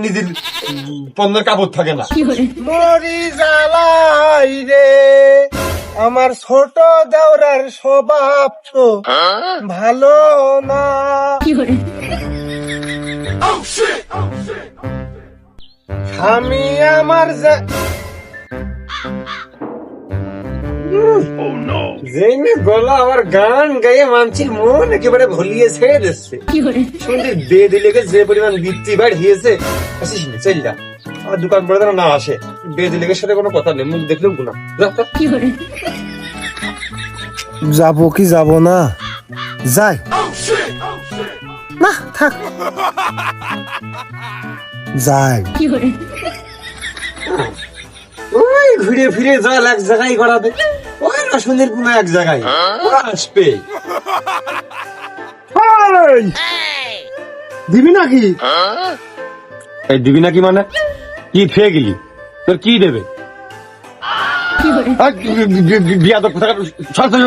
নিজের পণ্যের কাপড় থাকে না। মরি জ্বালাই রে, আমার ছোট দেওরার স্বভাব তো ভালো না। স্বামী আমার যেই না গলা আমার গান গাইয়ে মানছির মন একেবারে ভুলিয়ে ছেড়ে দিচ্ছে। শুনতে দে দিলে যে পরিমাণ বৃত্তি বাড়িয়েছে, আসিস নি চল যা, আমার দোকান পড়ে যেন না আসে। বে দিলেগের সাথে কোনো কথা নেই, মুখ দেখলেও গুণা। যাবো কি যাব না, যাই না থাক, যাই। ওই ঘুরে ফিরে জল এক জায়গায় গড়াবে, ওই রসনের কোনো এক জায়গায় ওরা আসবে। এই, দিবি নাকি? এই দিবি নাকি মানে কি ফেয়ে গেলি, তোর কি দেবে? বিয়া তো কোথাকার সরকারি